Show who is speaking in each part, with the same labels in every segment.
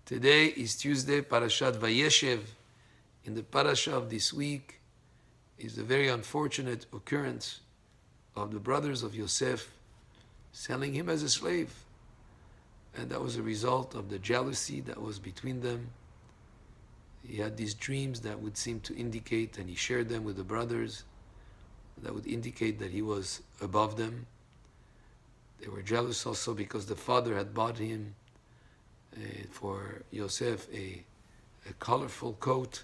Speaker 1: Today is Tuesday, Parashat Vayeshev. In the parasha of this week is the very unfortunate occurrence of the brothers of Yosef selling him as a slave. And that was a result of the jealousy that was between them. He had these dreams that would seem to indicate, and he shared them with the brothers, that would indicate that he was above them. They were jealous also because the father had bought him for Yosef a colorful coat.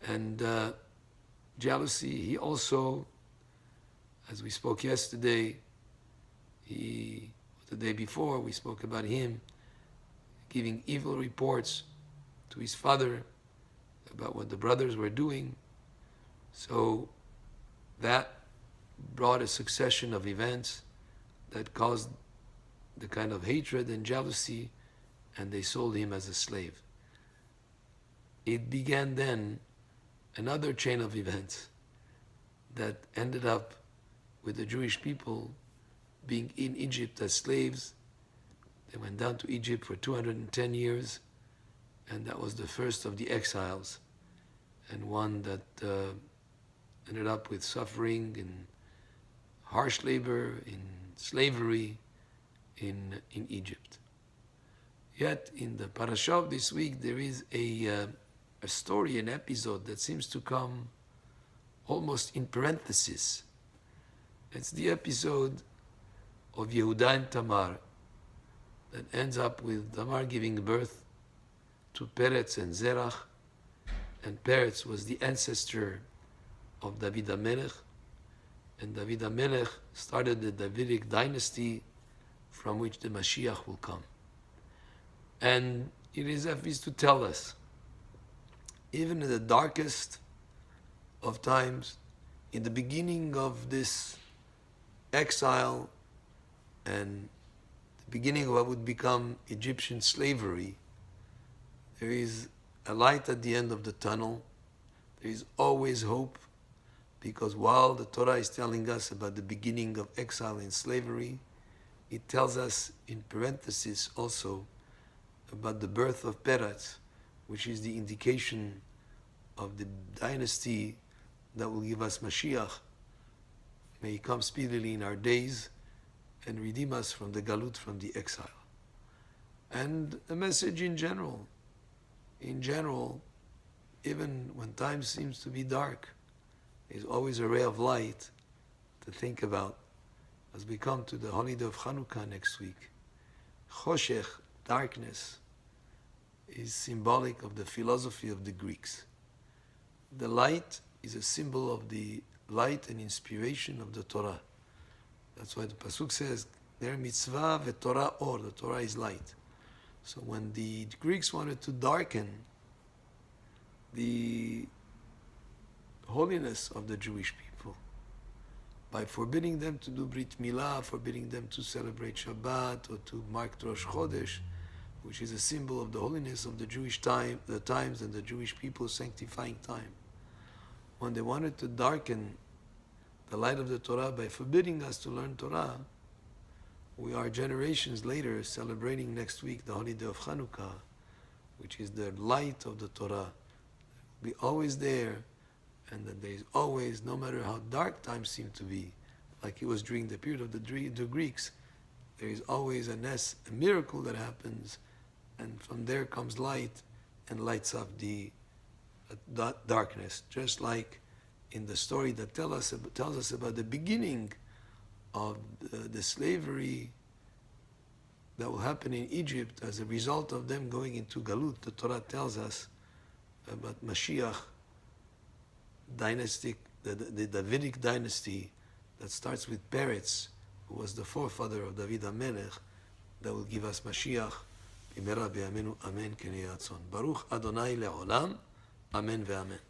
Speaker 1: And jealousy, he also, as we spoke yesterday, the day before, we spoke about him giving evil reports to his father about what the brothers were doing. So that brought a succession of events that caused the kind of hatred and jealousy, and they sold him as a slave. It began then another chain of events that ended up with the Jewish people being in Egypt as slaves. They went down to Egypt for 210 years, and that was the first of the exiles, and one that ended up with suffering and harsh labor, in slavery in Egypt. Yet in the parasha of this week there is a story, an episode that seems to come almost in parenthesis. It's the episode of Yehuda and Tamar that ends up with Tamar giving birth to Peretz and Zerach, and Peretz was the ancestor of David HaMelech, and David HaMelech started the Davidic dynasty from which the Mashiach will come. And it is obvious to tell us, even in the darkest of times, in the beginning of this exile and the beginning of what would become Egyptian slavery, there is a light at the end of the tunnel. There is always hope, because while the Torah is telling us about the beginning of exile and slavery, it tells us in parenthesis also about the birth of Peretz, which is the indication of the dynasty that will give us Mashiach. May he come speedily in our days and redeem us from the galut, from the exile. And a message in general, even when time seems to be dark, there's always a ray of light to think about as we come to the holiday of Chanukah next week. Choshech, darkness, is symbolic of the philosophy of the Greeks. The light is a symbol of the light and inspiration of the Torah. That's why the Pasuk says, "Ner mitzvah veTorah or," the Torah is light. So when the Greeks wanted to darken the holiness of the Jewish people by forbidding them to do Brit Milah, forbidding them to celebrate Shabbat or to mark Rosh Chodesh, which is a symbol of the holiness of the Jewish time, the times and the Jewish people's sanctifying time. When they wanted to darken the light of the Torah by forbidding us to learn Torah, we are generations later celebrating next week the holiday of Chanukah, which is the light of the Torah. It will be always there, and that there is always, no matter how dark times seem to be, like it was during the period of the Greeks, there is always a miracle that happens, and from there comes light and lights up the darkness. Just like in the story that tells us about the beginning of the slavery that will happen in Egypt as a result of them going into Galut. The Torah tells us about Mashiach dynasty, the Davidic dynasty that starts with Peretz, who was the forefather of David HaMelech, that will give us Mashiach. B'mera b'yamenu, amen, kenei ratzon. Baruch Adonai le'olam, amen ve'amen.